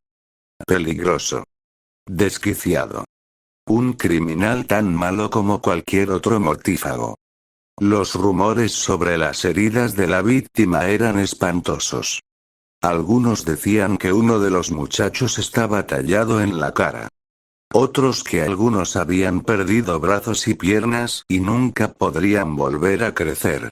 Peligroso. Desquiciado. Un criminal tan malo como cualquier otro mortífago. Los rumores sobre las heridas de la víctima eran espantosos. Algunos decían que uno de los muchachos estaba tallado en la cara. Otros que algunos habían perdido brazos y piernas y nunca podrían volver a crecer.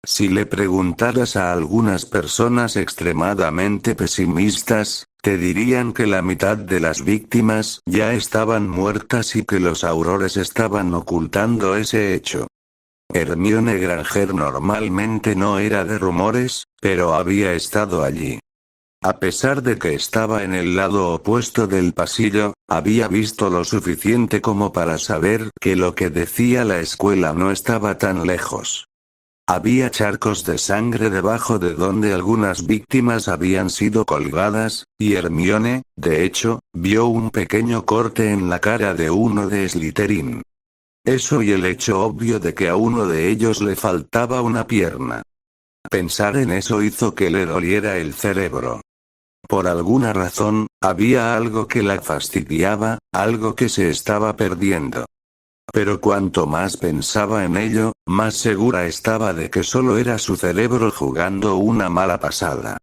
Si le preguntaras a algunas personas extremadamente pesimistas, te dirían que la mitad de las víctimas ya estaban muertas y que los aurores estaban ocultando ese hecho. Hermione Granger normalmente no era de rumores, pero había estado allí. A pesar de que estaba en el lado opuesto del pasillo, había visto lo suficiente como para saber que lo que decía la escuela no estaba tan lejos. Había charcos de sangre debajo de donde algunas víctimas habían sido colgadas, y Hermione, de hecho, vio un pequeño corte en la cara de uno de Slytherin. Eso y el hecho obvio de que a uno de ellos le faltaba una pierna. Pensar en eso hizo que le doliera el cerebro. Por alguna razón, había algo que la fastidiaba, algo que se estaba perdiendo. Pero cuanto más pensaba en ello, más segura estaba de que solo era su cerebro jugando una mala pasada.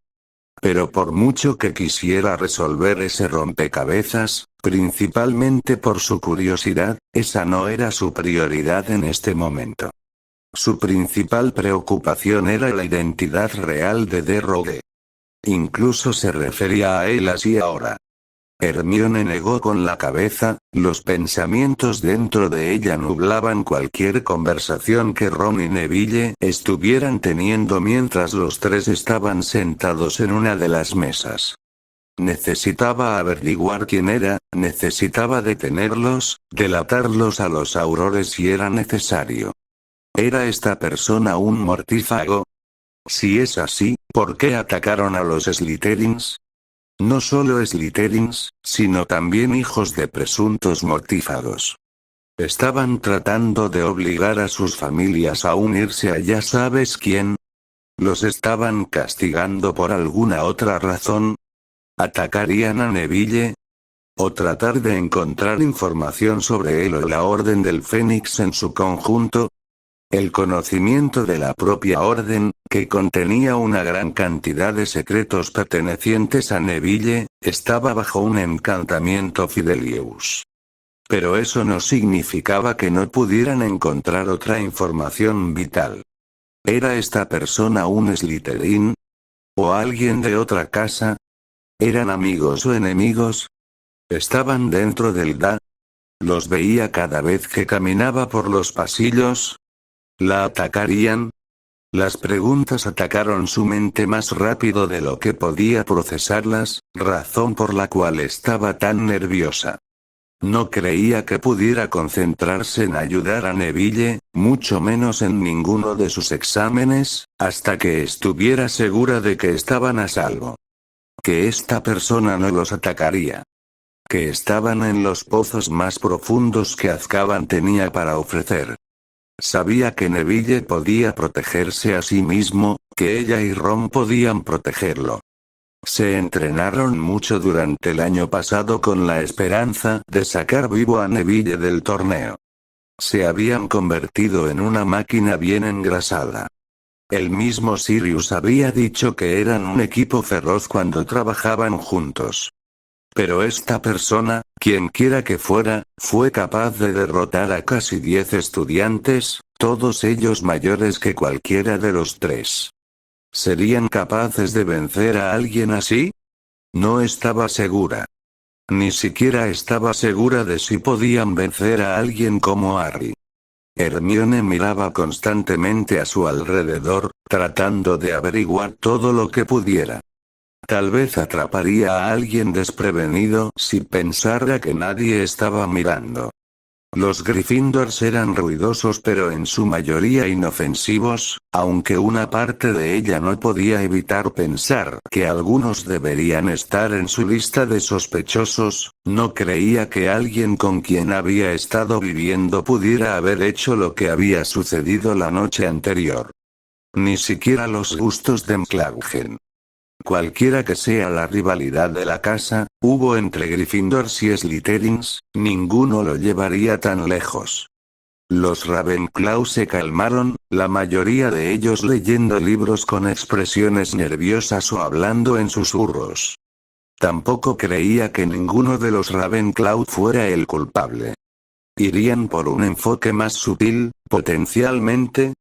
Pero por mucho que quisiera resolver ese rompecabezas, principalmente por su curiosidad, esa no era su prioridad en este momento. Su principal preocupación era la identidad real de Derrogue. Incluso se refería a él así ahora. Hermione negó con la cabeza, los pensamientos dentro de ella nublaban cualquier conversación que Ron y Neville estuvieran teniendo mientras los tres estaban sentados en una de las mesas. Necesitaba averiguar quién era, necesitaba detenerlos, delatarlos a los aurores si era necesario. ¿Era esta persona un mortífago? Si es así, ¿por qué atacaron a los Slytherins? No solo Slytherins, sino también hijos de presuntos mortífagos. Estaban tratando de obligar a sus familias a unirse a ya sabes quién. ¿Los estaban castigando por alguna otra razón? ¿Atacarían a Neville? ¿O tratar de encontrar información sobre él o la Orden del Fénix en su conjunto? El conocimiento de la propia Orden, que contenía una gran cantidad de secretos pertenecientes a Neville, estaba bajo un encantamiento Fidelius. Pero eso no significaba que no pudieran encontrar otra información vital. ¿Era esta persona un Slytherin? ¿O alguien de otra casa? ¿Eran amigos o enemigos? ¿Estaban dentro del DA? ¿Los veía cada vez que caminaba por los pasillos? ¿La atacarían? Las preguntas atacaron su mente más rápido de lo que podía procesarlas, razón por la cual estaba tan nerviosa. No creía que pudiera concentrarse en ayudar a Neville, mucho menos en ninguno de sus exámenes, hasta que estuviera segura de que estaban a salvo. Que esta persona no los atacaría. Que estaban en los pozos más profundos que Azkaban tenía para ofrecer. Sabía que Neville podía protegerse a sí mismo, que ella y Ron podían protegerlo. Se entrenaron mucho durante el año pasado con la esperanza de sacar vivo a Neville del torneo. Se habían convertido en una máquina bien engrasada. El mismo Sirius había dicho que eran un equipo feroz cuando trabajaban juntos. Pero esta persona, quienquiera que fuera, fue capaz de derrotar a casi 10 estudiantes, todos ellos mayores que cualquiera de los tres. ¿Serían capaces de vencer a alguien así? No estaba segura. Ni siquiera estaba segura de si podían vencer a alguien como Harry. Hermione miraba constantemente a su alrededor, tratando de averiguar todo lo que pudiera. Tal vez atraparía a alguien desprevenido si pensara que nadie estaba mirando. Los Gryffindors eran ruidosos pero en su mayoría inofensivos, aunque una parte de ella no podía evitar pensar que algunos deberían estar en su lista de sospechosos. No creía que alguien con quien había estado viviendo pudiera haber hecho lo que había sucedido la noche anterior. Ni siquiera los gustos de McLaggen. Cualquiera que sea la rivalidad de la casa, hubo entre Gryffindors y Slytherins, ninguno lo llevaría tan lejos. Los Ravenclaw se calmaron, la mayoría de ellos leyendo libros con expresiones nerviosas o hablando en susurros. Tampoco creía que ninguno de los Ravenclaw fuera el culpable. ¿Irían por un enfoque más sutil, potencialmente?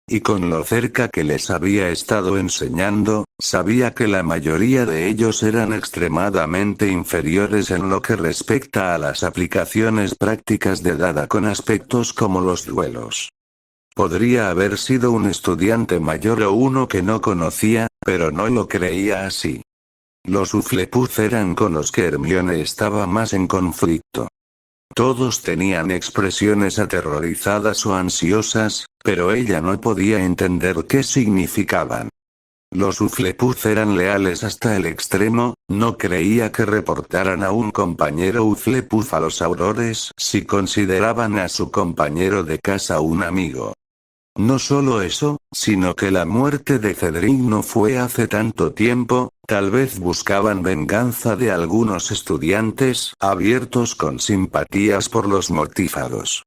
Y con lo cerca que les había estado enseñando, sabía que la mayoría de ellos eran extremadamente inferiores en lo que respecta a las aplicaciones prácticas de Dada con aspectos como los duelos. Podría haber sido un estudiante mayor o uno que no conocía, pero no lo creía así. Los Hufflepuff eran con los que Hermione estaba más en conflicto. Todos tenían expresiones aterrorizadas o ansiosas, pero ella no podía entender qué significaban. Los Hufflepuff eran leales hasta el extremo, no creía que reportaran a un compañero Hufflepuff a los Aurores si consideraban a su compañero de casa un amigo. No solo eso, sino que la muerte de Cedric no fue hace tanto tiempo, tal vez buscaban venganza de algunos estudiantes abiertos con simpatías por los mortífagos.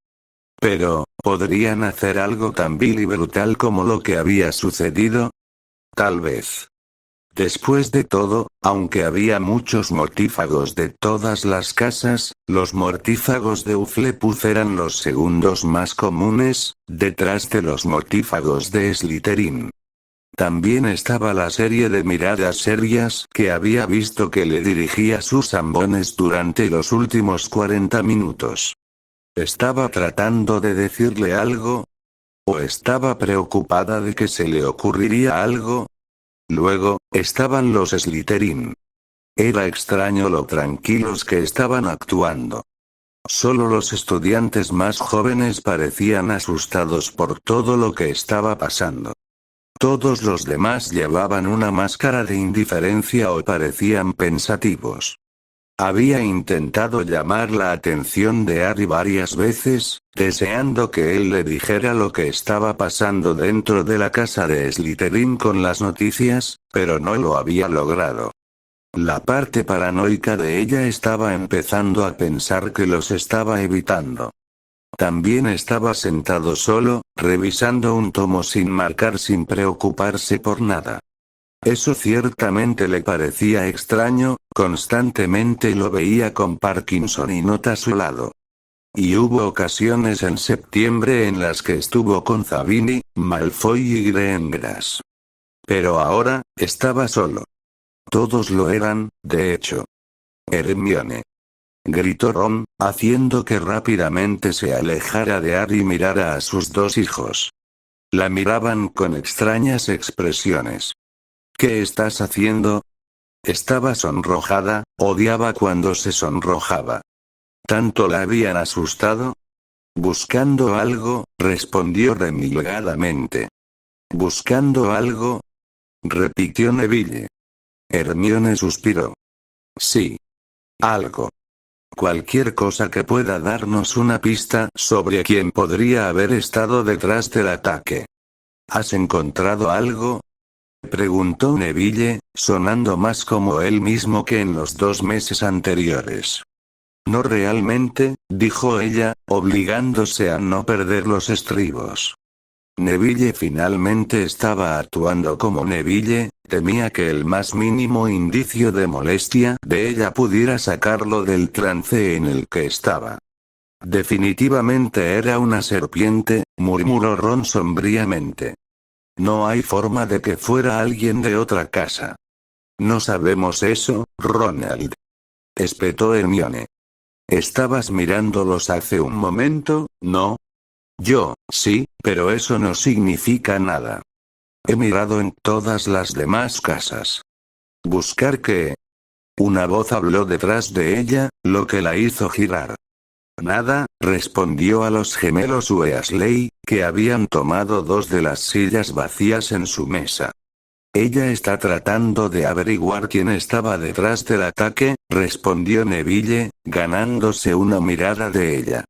Pero, ¿podrían hacer algo tan vil y brutal como lo que había sucedido? Tal vez. Después de todo, aunque había muchos mortífagos de todas las casas, los mortífagos de Hufflepuff eran los segundos más comunes, detrás de los mortífagos de Slytherin. También estaba la serie de miradas serias que había visto que le dirigía Susan Bones durante los últimos 40 minutos. ¿Estaba tratando de decirle algo? ¿O estaba preocupada de que se le ocurriría algo? Luego, estaban los Slytherin. Era extraño lo tranquilos que estaban actuando. Solo los estudiantes más jóvenes parecían asustados por todo lo que estaba pasando. Todos los demás llevaban una máscara de indiferencia o parecían pensativos. Había intentado llamar la atención de Harry varias veces, deseando que él le dijera lo que estaba pasando dentro de la casa de Slytherin con las noticias, pero no lo había logrado. La parte paranoica de ella estaba empezando a pensar que los estaba evitando. También estaba sentado solo, revisando un tomo sin marcar sin preocuparse por nada. Eso ciertamente le parecía extraño, constantemente lo veía con Parkinson y Nota a su lado. Y hubo ocasiones en septiembre en las que estuvo con Zabini, Malfoy y Greengrass. Pero ahora, estaba solo. Todos lo eran, de hecho. Hermione. Gritó Ron, haciendo que rápidamente se alejara de Harry y mirara a sus dos hijos. La miraban con extrañas expresiones. ¿Qué estás haciendo? Estaba sonrojada, odiaba cuando se sonrojaba. ¿Tanto la habían asustado? Buscando algo, respondió remilgadamente. ¿Buscando algo? Repitió Neville. Hermione suspiró. Sí. Algo. Cualquier cosa que pueda darnos una pista sobre quién podría haber estado detrás del ataque. ¿Has encontrado algo? Preguntó Neville, sonando más como él mismo que en los 2 meses anteriores. No realmente, dijo ella, obligándose a no perder los estribos. Neville finalmente estaba actuando como Neville, temía que el más mínimo indicio de molestia de ella pudiera sacarlo del trance en el que estaba. Definitivamente era una serpiente, murmuró Ron sombríamente. No hay forma de que fuera alguien de otra casa. No sabemos eso, Ronald. Espetó Hermione. Estabas mirándolos hace un momento, ¿no? Yo, sí, pero eso no significa nada. He mirado en todas las demás casas. ¿Buscar qué? Una voz habló detrás de ella, lo que la hizo girar. Nada, respondió a los gemelos Weasley, que habían tomado 2 de las sillas vacías en su mesa. Ella está tratando de averiguar quién estaba detrás del ataque, respondió Neville, ganándose una mirada de ella.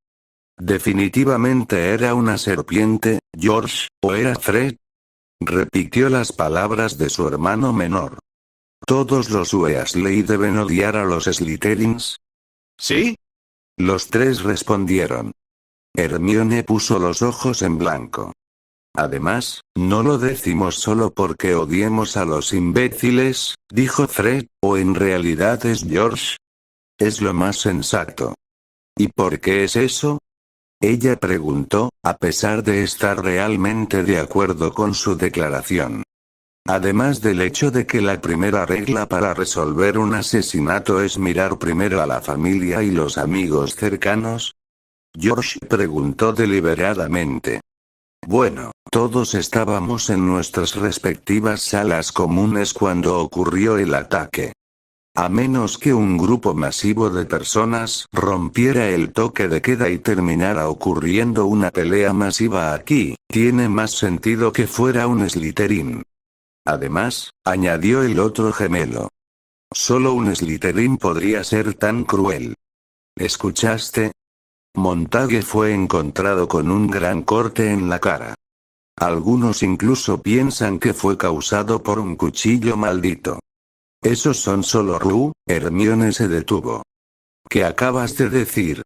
Definitivamente era una serpiente, George, ¿o era Fred? Repitió las palabras de su hermano menor. ¿Todos los Weasley deben odiar a los Slytherins? ¿Sí? Los 3 respondieron. Hermione puso los ojos en blanco. Además, no lo decimos solo porque odiemos a los imbéciles, dijo Fred, o en realidad es George. Es lo más sensato. ¿Y por qué es eso? Ella preguntó, a pesar de estar realmente de acuerdo con su declaración. Además del hecho de que la primera regla para resolver un asesinato es mirar primero a la familia y los amigos cercanos. George preguntó deliberadamente. Bueno, todos estábamos en nuestras respectivas salas comunes cuando ocurrió el ataque. A menos que un grupo masivo de personas rompiera el toque de queda y terminara ocurriendo una pelea masiva aquí, tiene más sentido que fuera un Slytherin. Además, añadió el otro gemelo. Solo un Slytherin podría ser tan cruel. ¿Escuchaste? Montague fue encontrado con un gran corte en la cara. Algunos incluso piensan que fue causado por un cuchillo maldito. Esos son solo Hermione se detuvo. ¿Qué acabas de decir?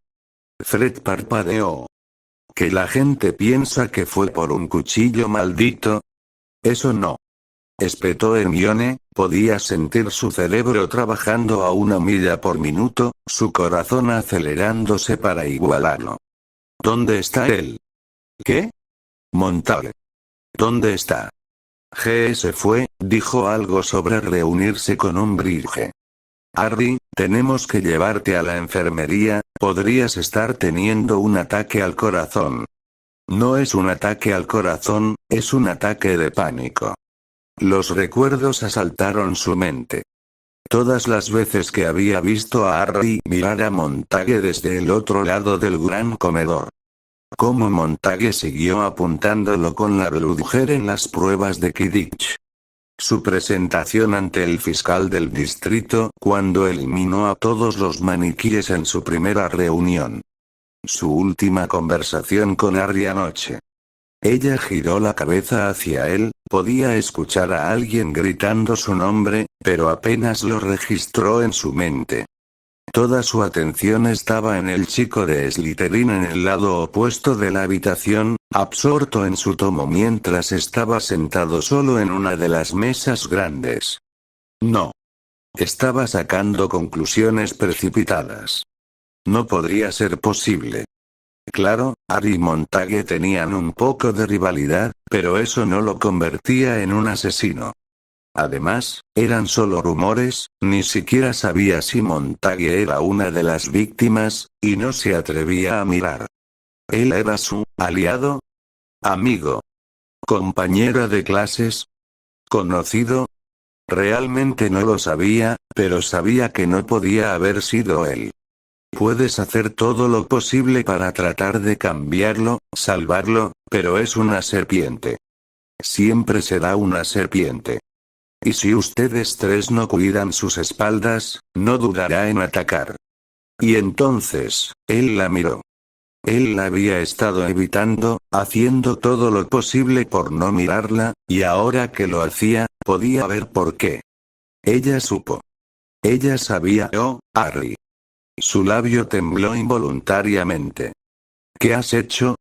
Fred parpadeó. ¿Que la gente piensa que fue por un cuchillo maldito? Eso no. Espetó Hermione, podía sentir su cerebro trabajando a 1 milla por minuto, su corazón acelerándose para igualarlo. ¿Dónde está él? ¿Qué? Montague. ¿Dónde está? GS fue, dijo algo sobre reunirse con Umbridge. Harry, tenemos que llevarte a la enfermería, podrías estar teniendo un ataque al corazón. No es un ataque al corazón, es un ataque de pánico. Los recuerdos asaltaron su mente. Todas las veces que había visto a Harry mirar a Montague desde el otro lado del gran comedor. Cómo Montague siguió apuntándolo con la Bludger en las pruebas de Quidditch. Su presentación ante el fiscal del distrito cuando eliminó a todos los maniquíes en su primera reunión. Su última conversación con Harry anoche. Ella giró la cabeza hacia él, podía escuchar a alguien gritando su nombre, pero apenas lo registró en su mente. Toda su atención estaba en el chico de Slytherin en el lado opuesto de la habitación, absorto en su tomo mientras estaba sentado solo en una de las mesas grandes. No. Estaba sacando conclusiones precipitadas. No podría ser posible. Claro, Harry y Montague tenían un poco de rivalidad, pero eso no lo convertía en un asesino. Además, eran solo rumores, ni siquiera sabía si Montague era una de las víctimas, y no se atrevía a mirar. ¿Él era su aliado? ¿Amigo? ¿Compañero de clases? ¿Conocido? Realmente no lo sabía, pero sabía que no podía haber sido él. Puedes hacer todo lo posible para tratar de cambiarlo, salvarlo, pero es una serpiente. Siempre será una serpiente. Y si ustedes tres no cuidan sus espaldas, no dudará en atacar. Y entonces, él la miró. Él la había estado evitando, haciendo todo lo posible por no mirarla, y ahora que lo hacía, podía ver por qué. Ella supo. Ella sabía, Harry. Su labio tembló involuntariamente. ¿Qué has hecho?